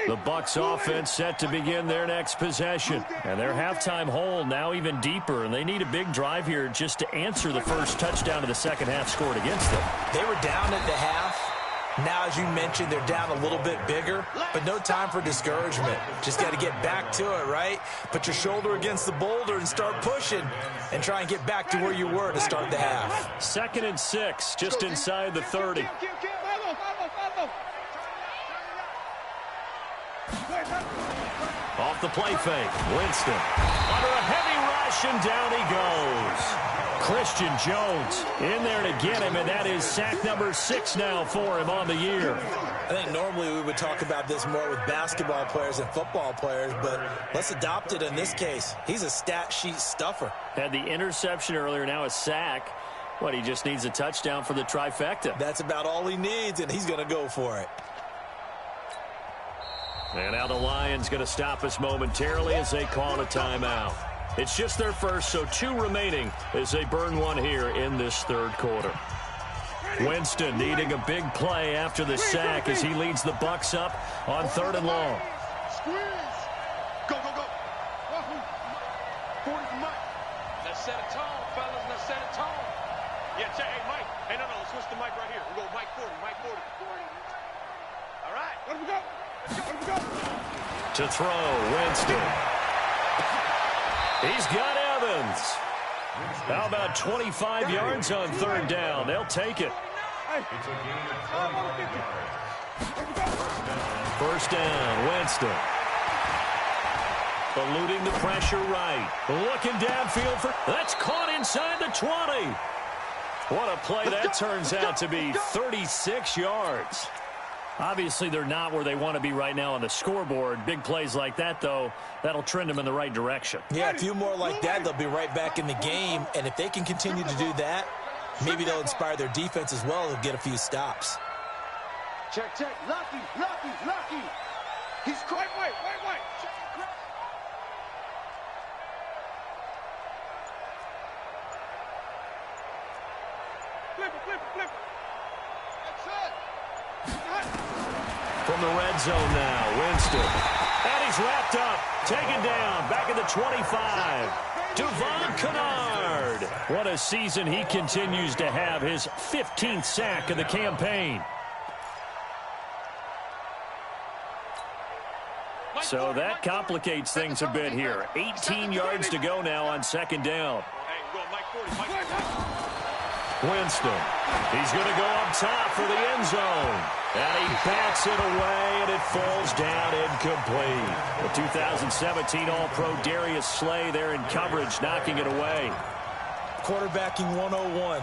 The Bucs offense set to begin their next possession. And their halftime hole now even deeper, and they need a big drive here just to answer the first touchdown of the second half scored against them. They were down at the half. Now, as you mentioned, they're down a little bit bigger, but no time for discouragement. Just got to get back to it, right? Put your shoulder against the boulder and start pushing and try and get back to where you were to start the half. 2nd and 6, just inside the 30. Off the play fake, Winston. Under a heavy rush, and down he goes. Christian Jones in there to get him, and that is sack number 6 now for him on the year. I think normally we would talk about this more with basketball players and football players, but let's adopt it in this case. He's a stat sheet stuffer. Had the interception earlier, now a sack. He just needs a touchdown for the trifecta. That's about all he needs, and he's going to go for it. And now the Lions going to stop us momentarily as they call a timeout. It's just their first, so 2 remaining as they burn one here in this third quarter. Winston needing a big play after the sack as he leads the Bucs up on 3rd and long. Squeeze. Go, go, go. 40 for Mike. Let's set a tone, fellas. Let's set a tone. Yeah, check. Hey, Mike. Hey, no, let's switch the mic right here. We'll go Mike 40, Mike 40. All right. Let him go. Let him go. To throw, Winston. He's got Evans. How about 25 yards on 3rd down? They'll take it. First down, Winston. Eluding the pressure right. Looking downfield for... That's caught inside the 20. What a play that turns out to be. 36 yards. Obviously, they're not where they want to be right now on the scoreboard. Big plays like that, though, that'll trend them in the right direction. Yeah, a few more like that, they'll be right back in the game. And if they can continue to do that, maybe they'll inspire their defense as well. They'll get a few stops. Check, check. Lucky, lucky, lucky. He's quite wait. Flip it. That's it. From the red zone now, Winston. And he's wrapped up. Taken down. Back at the 25. Devon Kennard. What a season he continues to have. His 15th sack of the campaign. So that complicates things a bit here. 18 yards to go now on 2nd down. Winston. He's going to go up top for the end zone. And he bats it away, and it falls down incomplete. The 2017 All-Pro Darius Slay there in coverage, knocking it away. Quarterbacking 101.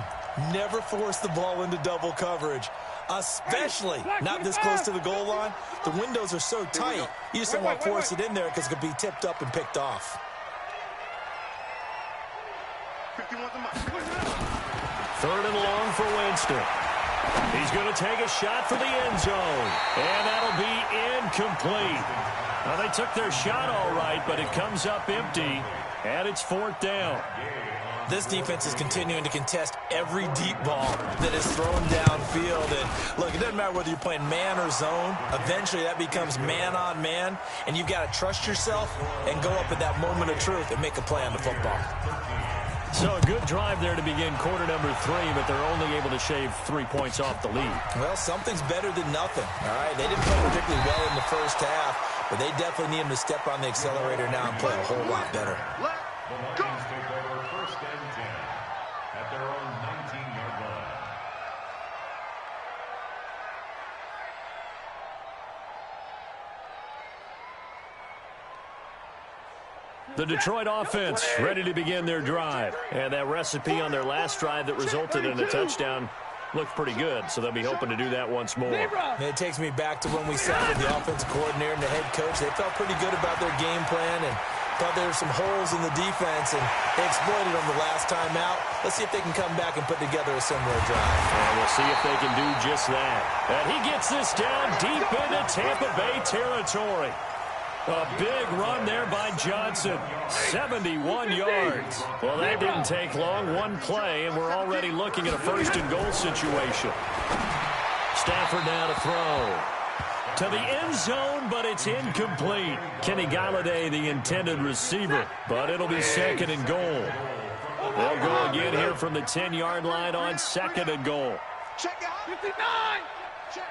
Never force the ball into double coverage, especially not this close to the goal line. The windows are so tight, you just don't want to force it in there because it could be tipped up and picked off. 3rd and long for Winston. He's going to take a shot for the end zone. And that'll be incomplete. Well, they took their shot all right, but it comes up empty. And it's 4th down. This defense is continuing to contest every deep ball that is thrown downfield. And look, it doesn't matter whether you're playing man or zone. Eventually that becomes man on man. And you've got to trust yourself and go up at that moment of truth and make a play on the football. So a good drive there to begin quarter number 3, but they're only able to shave 3 points off the lead. Well, something's better than nothing. All right, they didn't play particularly well in the first half, but they definitely need them to step on the accelerator now and play a whole lot better. Go. Take over 1st and 10 at their own 19-yard line. The Detroit offense ready to begin their drive. And that recipe on their last drive that resulted in a touchdown looked pretty good, so they'll be hoping to do that once more. It takes me back to when we sat with the offensive coordinator and the head coach. They felt pretty good about their game plan and thought there were some holes in the defense, and they exploited them the last time out. Let's see if they can come back and put together a similar drive. And we'll see if they can do just that. And he gets this down deep into Tampa Bay territory. A big run there by Johnson. 71 yards. Well, that didn't take long. One play, and we're already looking at a 1st and goal situation. Stafford now to throw. To the end zone, but it's incomplete. Kenny Galladay, the intended receiver, but it'll be second and goal. They'll go again here from the 10-yard line on second and goal. Check out 59. Check.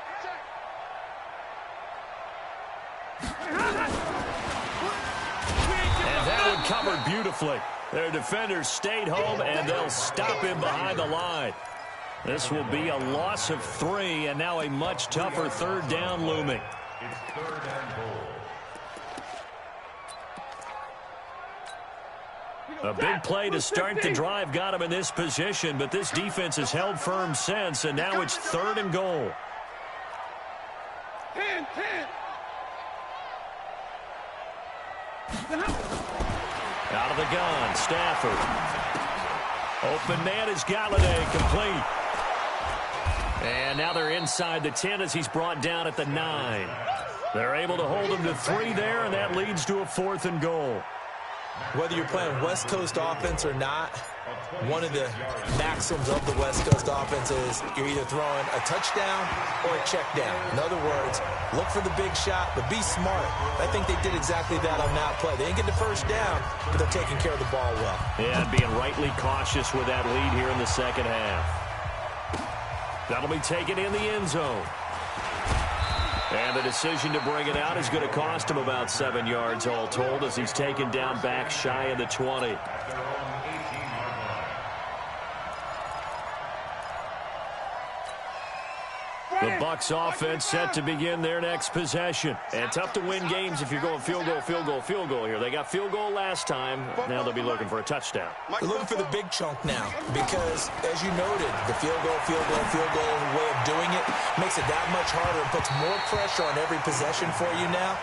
And that one covered beautifully. Their defenders stayed home, and they'll stop him behind the line. This will be a loss of 3, and now a much tougher third down looming. It's third and goal. A big play to start the drive got him in this position, but this defense has held firm since, and now it's third and goal. 10. Out of the gun, Stafford. Open man is Galladay, complete. And now they're inside the 10 as he's brought down at the 9. They're able to hold him to 3 there, and that leads to a 4th and goal. Whether you're playing West Coast offense or not, one of the maxims of the West Coast offense is you're either throwing a touchdown or a check down. In other words, look for the big shot, but be smart. I think they did exactly that on that play. They didn't get the first down, but they're taking care of the ball well. Yeah, and being rightly cautious with that lead here in the second half. That'll be taken in the end zone. And the decision to bring it out is going to cost him about 7 yards all told as he's taken down back shy of the 20. The Bucs offense set to begin their next possession. And tough to win games if you're going field goal here. They got field goal last time. Now they'll be looking for a touchdown. They're looking for the big chunk now because, as you noted, the field goal way of doing it makes it that much harder and puts more pressure on every possession for you now.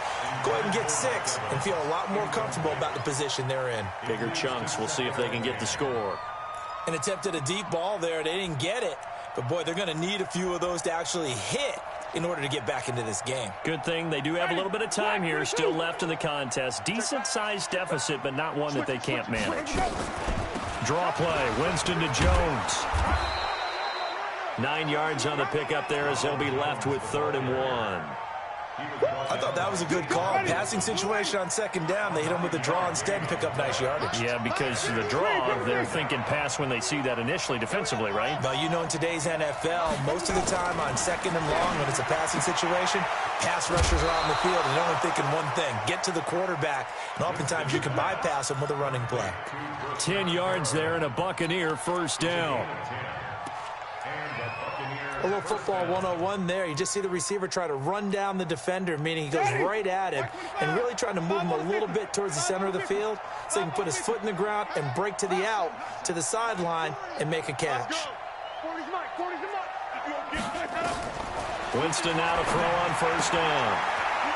Go ahead and get 6 and feel a lot more comfortable about the position they're in. Bigger chunks. We'll see if they can get the score. And attempted a deep ball there. They didn't get it. But, boy, they're going to need a few of those to actually hit in order to get back into this game. Good thing they do have a little bit of time here still left in the contest. Decent-sized deficit, but not one that they can't manage. Draw play. Winston to Jones. 9 yards on the pickup there as they'll be left with 3rd and 1. I thought that was a good call. Passing situation on second down. They hit him with the draw instead and pick up nice yardage. Yeah, because the draw, they're thinking pass when they see that initially defensively, right? Well, you know, in today's NFL, most of the time on second and long, when it's a passing situation, pass rushers are on the field and they're only thinking one thing, get to the quarterback. And oftentimes you can bypass them with a running play. 10 yards there and a Buccaneer first down. A little football 101 there. You just see the receiver try to run down the defender, meaning he goes right at him and really trying to move him a little bit towards the center of the field so he can put his foot in the ground and break to the out, to the sideline, and make a catch. Winston now to throw on first down.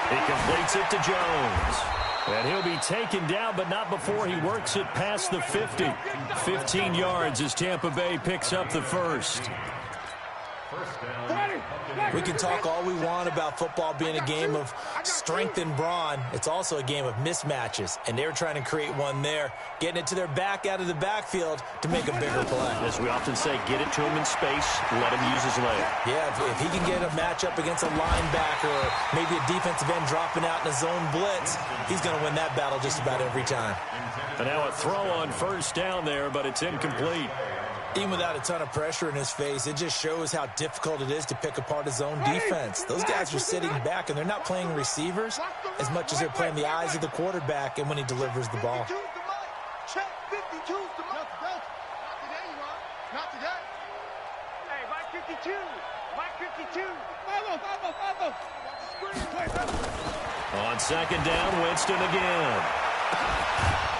He completes it to Jones. And he'll be taken down, but not before he works it past the 50. 15 yards as Tampa Bay picks up the first. We can talk all we want about football being a game of strength and brawn. It's also a game of mismatches, and they're trying to create one there, getting it to their back out of the backfield to make a bigger play. As we often say, get it to him in space, let him use his leg. Yeah, if he can get a matchup against a linebacker or maybe a defensive end dropping out in a zone blitz, he's going to win that battle just about every time. And now a throw on first down there, but it's incomplete. Even without a ton of pressure in his face, it just shows how difficult it is to pick apart his own defense. Those guys are sitting back, and they're not playing receivers as much as they're playing the eyes of the quarterback and when he delivers the ball. Check 52. Not today. Hey, Mike 52. Mike 52. Follow. On second down, Winston again.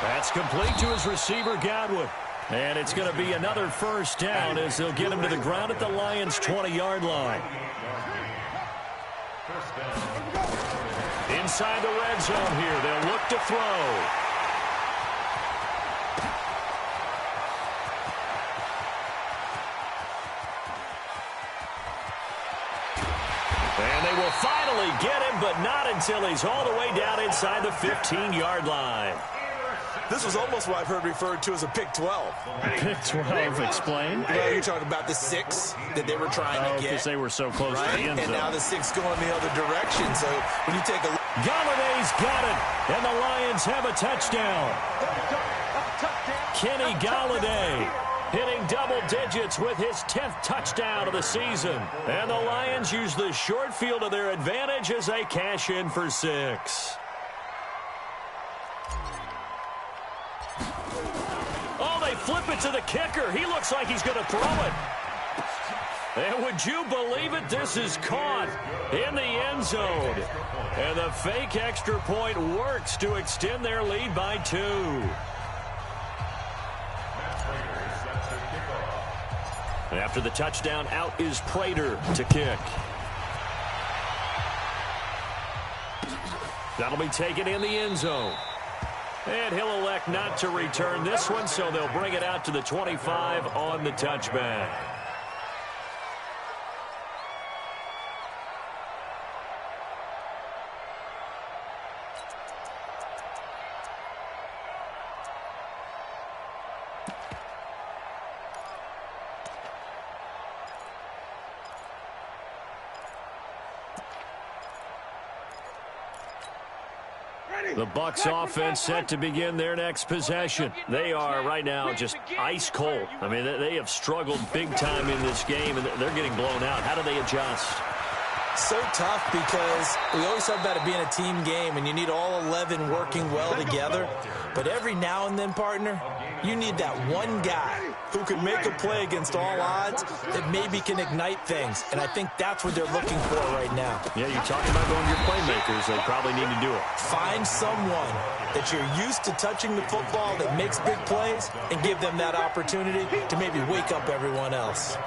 That's complete to his receiver, Godwin. And it's going to be another first down as they'll get him to the ground at the Lions' 20-yard line. Inside the red zone here, they'll look to throw. And they will finally get him, but not until he's all the way down inside the 15-yard line. This was almost what I've heard referred to as a pick 12. Pick 12, explain. Well, you're talking about the 6 that they were trying to get. Because they were so close to the end zone. And now the 6 going the other direction. So when you take a look. Galladay's got it, and the Lions have a touchdown. Kenny Galladay hitting double digits with his 10th touchdown of the season. And the Lions use the short field to their advantage as they cash in for 6. Oh, they flip it to the kicker. He looks like he's going to throw it. And would you believe it? This is caught in the end zone. And the fake extra point works to extend their lead by 2. After the touchdown, out is Prater to kick. That'll be taken in the end zone. And he'll elect not to return this one, so they'll bring it out to the 25 on the touchback. The Bucs offense set to begin their next possession. They are right now just ice cold. I mean, they have struggled big time in this game, and they're getting blown out. How do they adjust? So tough because we always talk about it being a team game, and you need all 11 working well together. But every now and then, partner, you need that one guy who can make a play against all odds that maybe can ignite things. And I think that's what they're looking for right now. Yeah, you're talking about going to your playmakers. They probably need to do it. Find someone that you're used to touching the football that makes big plays and give them that opportunity to maybe wake up everyone else.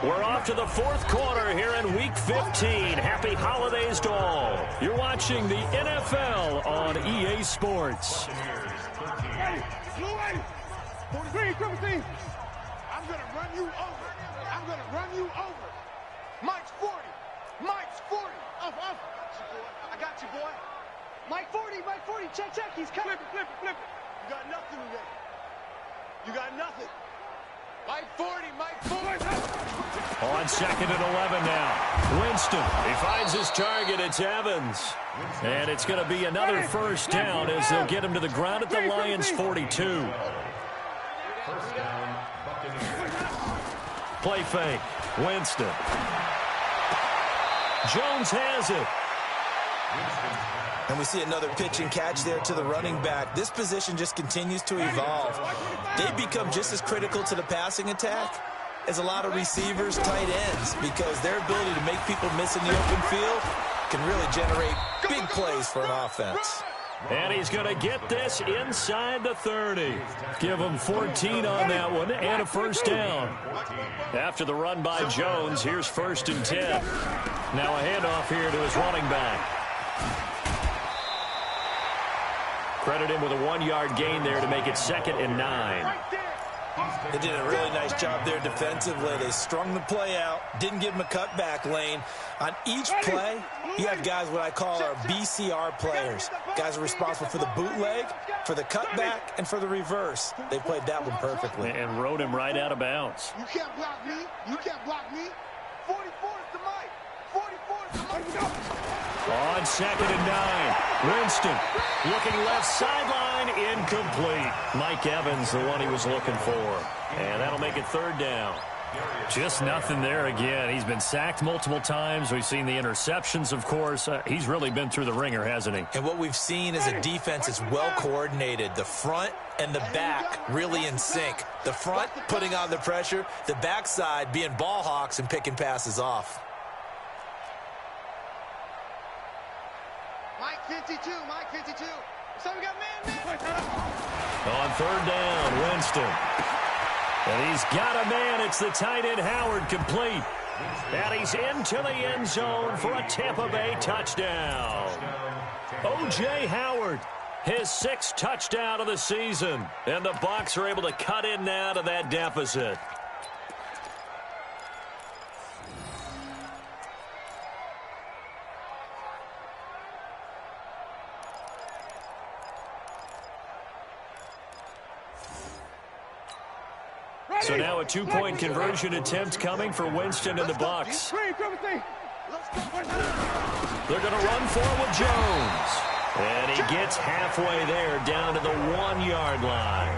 We're off to the 4th quarter here in Week 15. Happy holidays to all. You're watching the NFL on EA Sports. I'm going to run you over. I'm going to run you over. Mike's 40. Mike's 40. Up. I got you, boy. Mike 40. Check. He's coming. Flip it. You got nothing today. You got nothing. Mike 40. On 2nd and 11 now. Winston, he finds his target. It's Evans. And it's going to be another first down as they'll get him to the ground at the Lions' 42. Play fake. Winston. Jones has it. And we see another pitch and catch there to the running back. This position just continues to evolve. They become just as critical to the passing attack as a lot of receivers, tight ends, because their ability to make people miss in the open field can really generate big plays for an offense. And he's going to get this inside the 30. Give him 14 on that one and a first down. After the run by Jones, here's 1st and 10. Now a handoff here to his running back. Credit him with a 1-yard gain there to make it 2nd and 9. They did a really nice job there defensively. They strung the play out, didn't give him a cutback lane. On each play, you have guys what I call our BCR players. Guys are responsible for the bootleg, for the cutback, and for the reverse. They played that one perfectly. And rode him right out of bounds. You can't block me. 44 is the Mike. 44 is the Mike. On 2nd and 9, Winston looking left sideline, incomplete. Mike Evans, the one he was looking for. And that'll make it 3rd down. Just nothing there again. He's been sacked multiple times. We've seen the interceptions, of course. He's really been through the ringer, hasn't he? And what we've seen is a defense that's well coordinated. The front and the back really in sync. The front putting on the pressure, the backside being ball hawks and picking passes off. Mike 52. So we got man. On 3rd down, Winston. And he's got a man. It's the tight end Howard, complete. And he's into the end zone for a Tampa Bay touchdown. O.J. Howard, his 6th touchdown of the season. And the Bucs are able to cut in now to that deficit. So now a two-point conversion attempt coming for Winston and the Bucs. They're going to run for it with Jones. And he gets halfway there, down to the 1-yard line.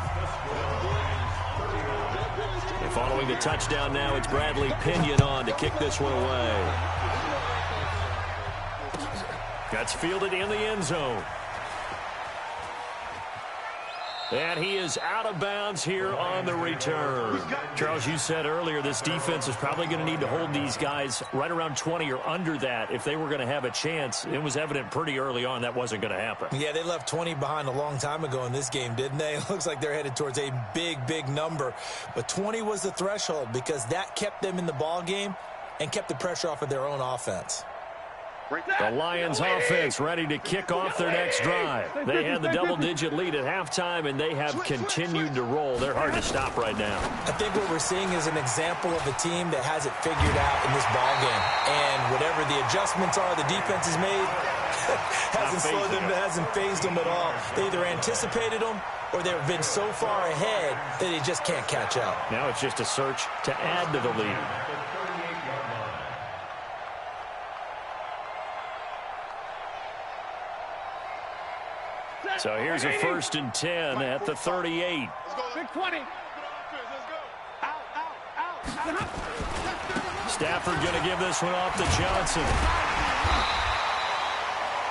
And following the touchdown now, it's Bradley Pinion on to kick this one away. That's fielded in the end zone. And he is out of bounds here on the return. Charles, you said earlier this defense is probably going to need to hold these guys right around 20 or under that if they were going to have a chance. It was evident pretty early on that wasn't going to happen. Yeah, they left 20 behind a long time ago in this game, didn't they? It looks like they're headed towards a big, big number. But 20 was the threshold because that kept them in the ball game and kept the pressure off of their own offense. The Lions offense ready to kick off their next drive. They had the double-digit lead at halftime, and they have continued to roll. They're hard to stop right now. I think what we're seeing is an example of a team that has it figured out in this ball game. And whatever the adjustments are the defense has made hasn't slowed them, hasn't phased them at all. They either anticipated them or they've been so far ahead that they just can't catch up. Now it's just a search to add to the lead. So here's a 1st and 10 at the 38. Big 20. Stafford going to give this one off to Johnson.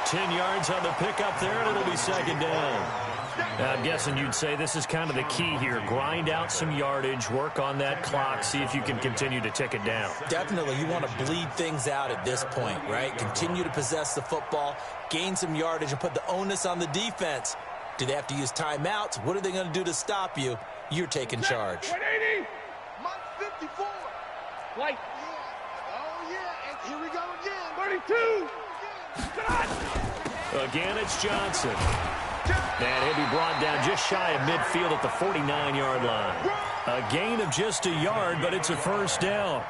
10 yards on the pickup there, and it'll be 2nd down. Now, I'm guessing you'd say this is kind of the key here. Grind out some yardage, work on that clock, see if you can continue to tick it down. Definitely, you want to bleed things out at this point, right? Continue to possess the football, gain some yardage, and put the onus on the defense. Do they have to use timeouts? What are they going to do to stop you? You're taking charge. 180. Mike 54. Like, oh, yeah, and here we go again. 32. Again, it's Johnson. And he'll be brought down just shy of midfield at the 49-yard line. A gain of just a yard, but it's a 1st down.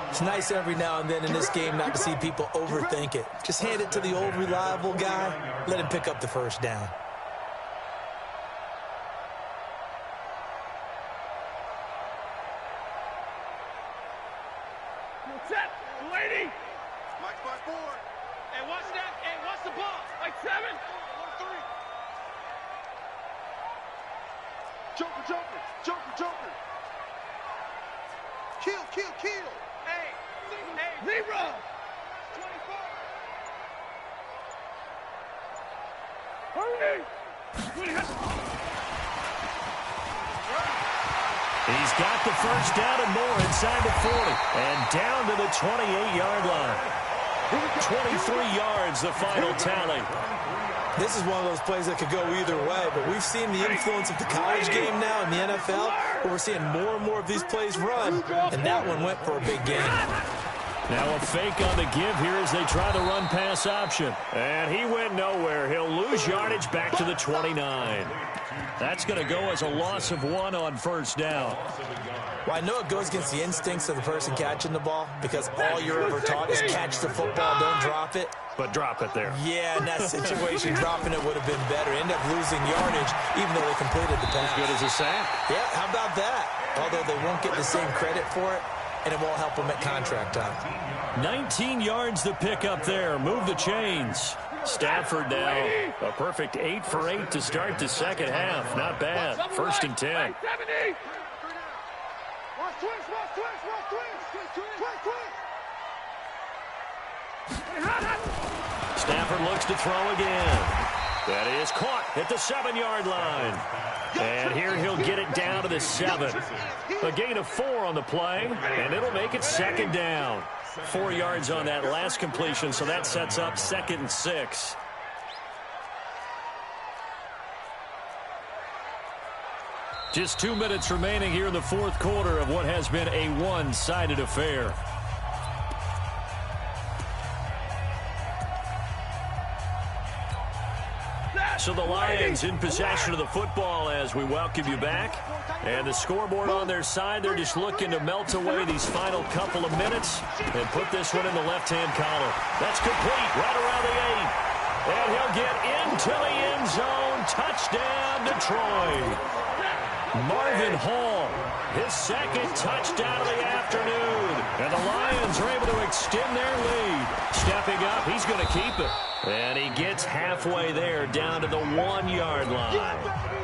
It's nice every now and then in this game not to see people overthink it. Just hand it to the old reliable guy. Let him pick up the 1st down. Set, lady. Mike's by 4. Hey, watch that. Hey, watch the ball. Like 7. 1-3. Joker, Joker, Joker, Joker. Kill, kill, kill. Hey, hey, zebra. 24. Hurry. He's got the 1st down and more inside the 40. And down to the 28-yard line. 23 yards, the final tally. This is one of those plays that could go either way, but we've seen the influence of the college game now in the NFL, where we're seeing more and more of these plays run, and that one went for a big gain. Now a fake on the give here as they try the run-pass option. And he went nowhere. He'll lose yardage back to the 29. That's going to go as a loss of 1 on 1st down. Well, I know it goes against the instincts of the person catching the ball because all you're ever taught is catch the football, don't drop it. But drop it there. Yeah, in that situation, dropping it would have been better. End up losing yardage, even though they completed the pass. As good as a sack. Yeah, how about that? Although they won't get the same credit for it, and it won't help them at contract time. 19 yards the pick up there. Move the chains. Stafford now a perfect 8 for 8 to start the 2nd half. Not bad. 1st and 10. 70. Watch twist, watch twist, watch twist. Twist, twist. Stafford looks to throw again. That is caught at the 7-yard line. And here he'll get it down to the 7. A gain of 4 on the play, and it'll make it 2nd down. 4 yards on that last completion, so that sets up 2nd and 6. Just 2 minutes remaining here in the 4th quarter of what has been a one-sided affair. So the Lions in possession of the football as we welcome you back. And the scoreboard on their side, they're just looking to melt away these final couple of minutes and put this one in the left-hand column. That's complete right around the 8. And he'll get into the end zone. Touchdown, Detroit. Marvin Hall his second touchdown of the afternoon. And the Lions are able to extend their lead. Stepping up, he's going to keep it. And he gets halfway there, down to the 1-yard line.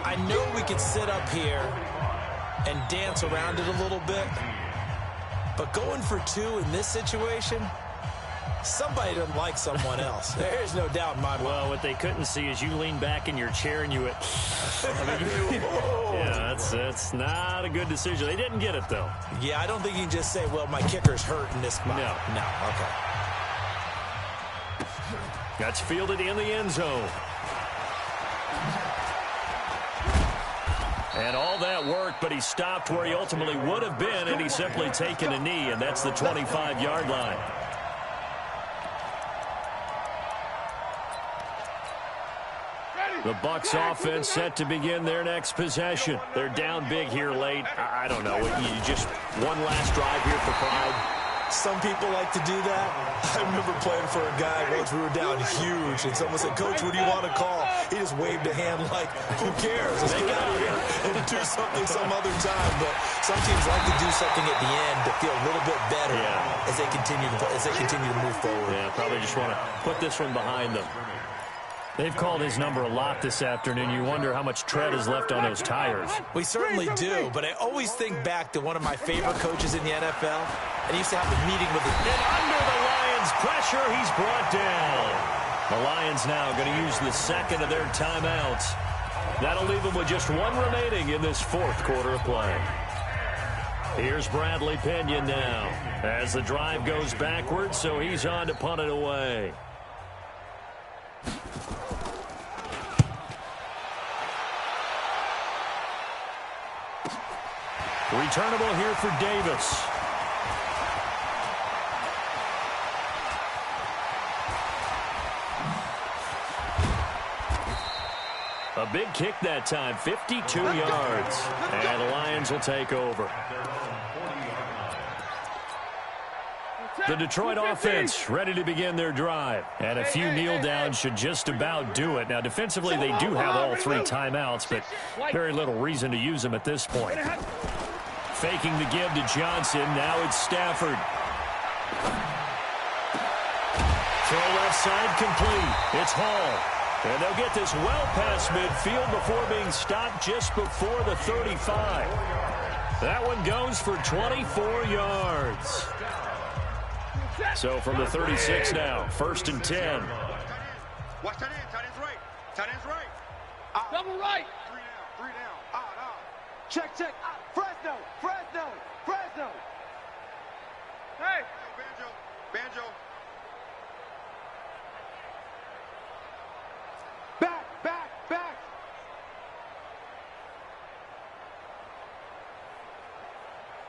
I know we could sit up here and dance around it a little bit, but going for 2 in this situation, somebody doesn't like someone else. There's no doubt in my mind. Well, what they couldn't see is you lean back in your chair and you went, yeah, that's not a good decision. They didn't get it, though. Yeah, I don't think you can just say, well, my kicker's hurt in this spot. No, okay. That's fielded in the end zone. And all that worked, but he stopped where he ultimately would have been, and he's simply taken a knee, and that's the 25-yard line. The Bucs offense set to begin their next possession. They're down big here late. I don't know. You just one last drive here for pride. Some people like to do that. I remember playing for a guy once we were down huge, and someone said, Coach, what do you want to call? He just waved a hand like, who cares? Let's get out of here and do something some other time. But some teams like to do something at the end to feel a little bit better as they continue to move forward. Yeah, probably just want to put this one behind them. They've called his number a lot this afternoon. You wonder how much tread is left on those tires. We certainly do, but I always think back to one of my favorite coaches in the NFL, and he used to have a meeting with his... And under the Lions' pressure, he's brought down. The Lions now going to use the second of their timeouts. That'll leave them with just one remaining in this fourth quarter of play. Here's Bradley Pinion now as the drive goes backwards, so he's on to punt it away. Returnable here for Davis. A big kick that time, 52 yards. And the Lions will take over. The Detroit offense ready to begin their drive. And a few kneel downs should just about do it. Now, defensively, they do have all 3 timeouts, but very little reason to use them at this point. Faking the give to Johnson. Now it's Stafford. Throw left side complete. It's Hall. And they'll get this well past midfield before being stopped just before the 35. That one goes for 24 yards. So from the 36 now, 1st and 10. Watch tight end. Tight end's right. Tight end's right. Double right. 3 down. Check. Fresno. Hey. Banjo. Back.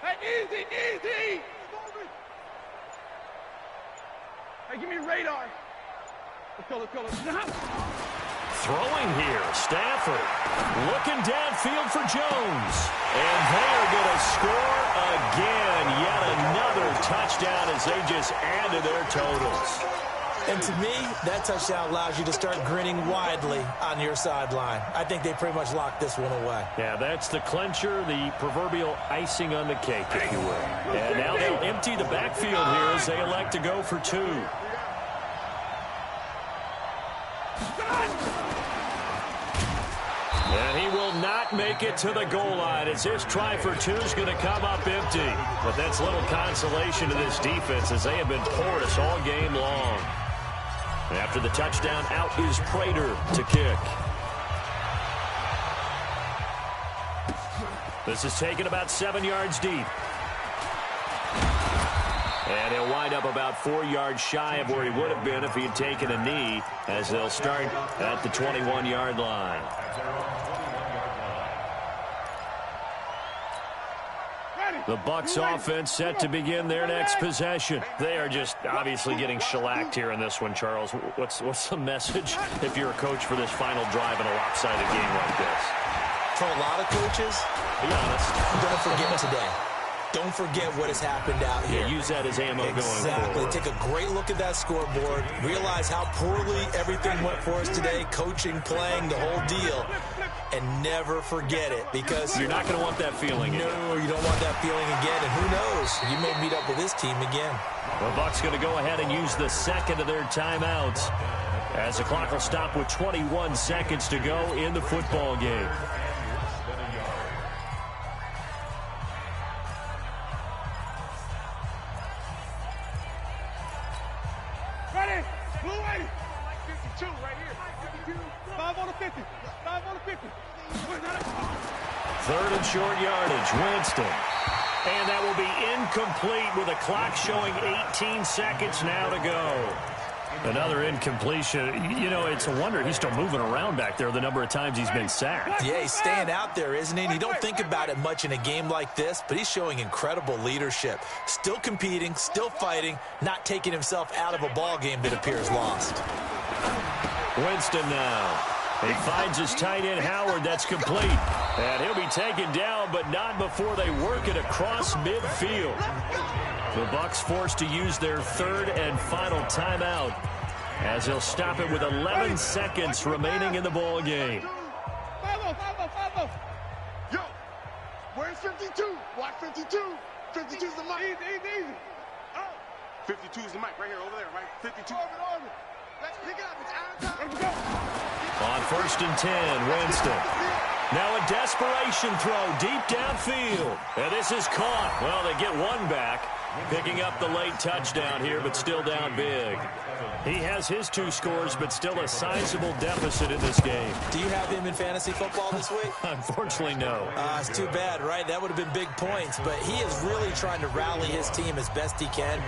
Hey, easy. Hey, give me radar. Let's go. Throwing here, Stafford. Looking downfield for Jones. And they are going to score again. Yet another touchdown as they just add to their totals. And to me, that touchdown allows you to start grinning widely on your sideline. I think they pretty much locked this one away. Yeah, that's the clincher, the proverbial icing on the cake, if you will. And now they'll empty the backfield here as they elect to go for 2. And he will not make it to the goal line as his try for 2 is going to come up empty. But that's little consolation to this defense as they have been porous all game long. After the touchdown, out is Prater to kick. This is taken about 7 yards deep. And he'll wind up about 4 yards shy of where he would have been if he had taken a knee, as they'll start at the 21-yard line. The Bucs offense set to begin their next possession. They are just obviously getting shellacked here in this one, Charles. What's the message if you're a coach for this final drive in a lopsided game like this? For a lot of coaches, be honest, don't forget today. Don't forget what has happened out here. Yeah, use that as ammo going forward. Take a great look at that scoreboard. Realize how poorly everything went for us today. Coaching, playing, the whole deal. and never forget it, because you're not going to want that feeling again. No, you don't want that feeling again, and who knows? You may meet up with this team again. The Bucs going to go ahead and use the second of their timeouts, as the clock will stop with 21 seconds to go in the football game. Ready? Blue 80. 52 right here. 52. 5 on the 50. 5 on the 50. Third and short yardage, Winston. And that will be incomplete with a clock showing 18 seconds now to go. Another incompletion. You know, it's a wonder he's still moving around back there the number of times he's been sacked. Yeah, he's staying out there, isn't he? And you don't think about it much in a game like this, but he's showing incredible leadership. Still competing, still fighting, not taking himself out of a ball game that appears lost. Winston now. He finds his tight end, Howard. That's complete. And he'll be taken down, but not before they work it across midfield. The Bucs forced to use their third and final timeout, as they'll stop it with 11 seconds remaining in the ball game. 5-0. Yo, where's 52? Watch 52. 52's the mic. Easy. 52's the mic right here, over there, right? 52. Orbit. Let's pick it up. It's out of time. Let's go. On 1st and 10, Winston. Now a desperation throw deep downfield. And this is caught. Well, they get one back, picking up the late touchdown here, but still down big. He has his 2 scores, but still a sizable deficit in this game. Do you have him in fantasy football this week? Unfortunately, no. It's too bad, right? That would have been big points, but he is really trying to rally his team as best he can.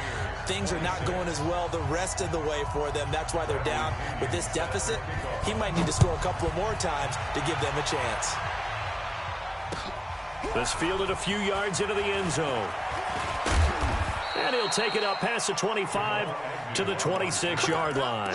Things are not going as well the rest of the way for them. That's why they're down with this deficit. He might need to score a couple of more times to give them a chance. This fielded a few yards into the end zone. And he'll take it up past the 25 to the 26-yard line.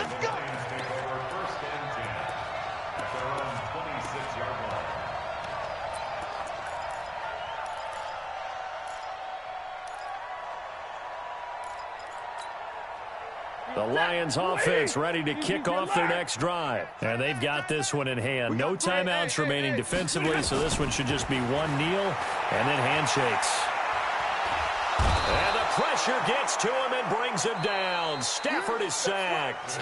The Lions offense ready to kick off their next drive. And they've got this one in hand. No timeouts remaining defensively, so this one should just be one kneel and then handshakes. And the pressure gets to him and brings him down. Stafford is sacked.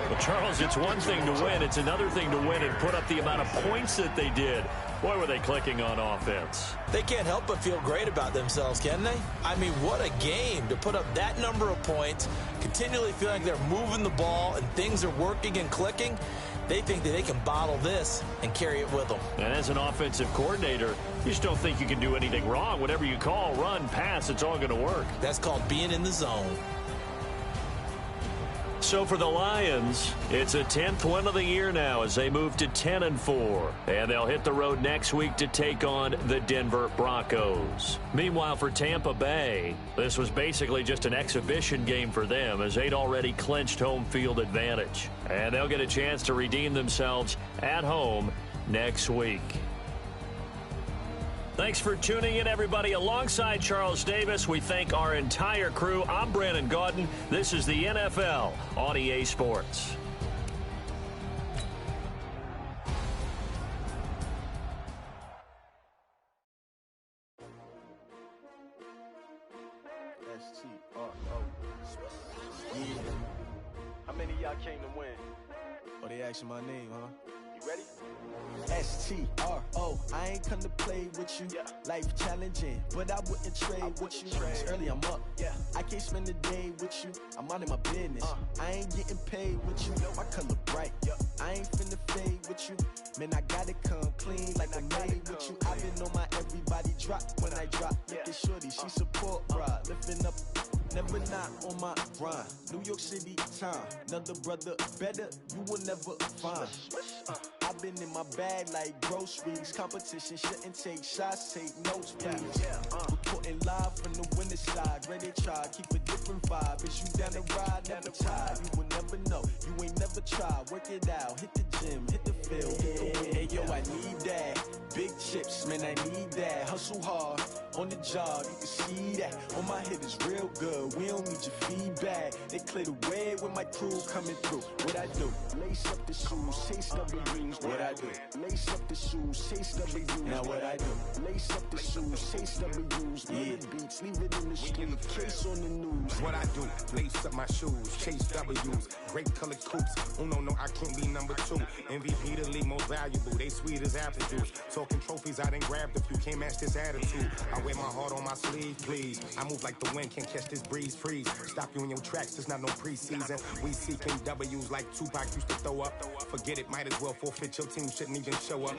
Well, Charles, it's one thing to win. It's another thing to win and put up the amount of points that they did. Boy, were they clicking on offense. They can't help but feel great about themselves, can they? I mean, what a game to put up that number of points, continually feeling like they're moving the ball and things are working and clicking. They think that they can bottle this and carry it with them. And as an offensive coordinator, you just don't think you can do anything wrong. Whatever you call, run, pass, it's all going to work. That's called being in the zone. So for the Lions, it's a 10th win of the year now as they move to 10-4. And they'll hit the road next week to take on the Denver Broncos. Meanwhile, for Tampa Bay, this was basically just an exhibition game for them as they'd already clinched home field advantage. And they'll get a chance to redeem themselves at home next week. Thanks for tuning in, everybody. Alongside Charles Davis, we thank our entire crew. I'm Brandon Gaudin. This is the NFL on EA Sports. Yeah. How many of y'all came to win? Oh, they asking my name, huh? You ready? S-T-R-O, I ain't come to play with you. Yeah. Life challenging, but I wouldn't trade with you. It's early, I'm up. Yeah. I can't spend the day with you. I'm minding my business. I ain't getting paid with you. My color bright. Yeah. I ain't finna fade with you. Man, I gotta come clean like I'm made with you. I've been on my everybody drop when I drop. Look at shorty, she support, bruh. Lifting up. Never not on my grind. New York City time. Another brother better, you will never find. I've been in my bag like groceries. Competition shouldn't take shots, take notes, please. Reporting live from the winter side. Ready to try, keep a different vibe. Is you down the ride, never tired. You will never know, you ain't never tried. Work it out, hit the gym, hit the field. Hey yo, I need that. big chips, man, I need that. Hustle hard, on the job, you can see that. On my hit is real good, we don't need your feedback. They clear the way with my crew coming through. What I do? Lace up the shoes, chase W's. What I do? Lace up the shoes, chase W's. Now what I do? Lace up the shoes, chase W's. Yeah, beats, leave it in the street, case on the news. What I do? Lace up my shoes, chase W's. Great colored coops. Oh no, I can't be number 2. MVP the league most valuable. They sweet as apple juice. Talking trophies, I done grabbed a few. Can't match this attitude. I wear my heart on my sleeve, please. I move like the wind, can't catch this breeze, freeze. Stop you in your tracks, there's not no preseason. We seeking W's like Tupac used to throw up. Forget it, might as well forfeit. Your team shouldn't even show up.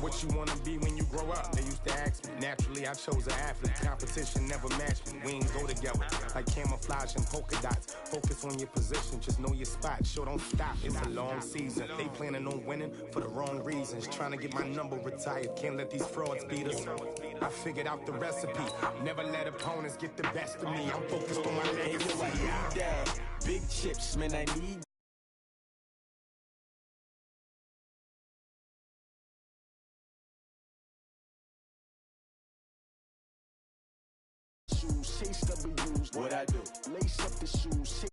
What you wanna be when you grow up? They used to ask me. Naturally, I chose an athlete. Competition never matched me. We ain't go together like camouflage and polka dots. Focus on your position, just know your spot. Sure, don't stop, it's a long season. They planning on winning for the wrong reasons. Trying to get my number retired, can't let these frauds beat us. I figured out the recipe. Never let opponents get the best of me. I'm focused on my legacy. I need that. Big chips, man, I need shoes, chase W's. What I do? Lace up the shoes,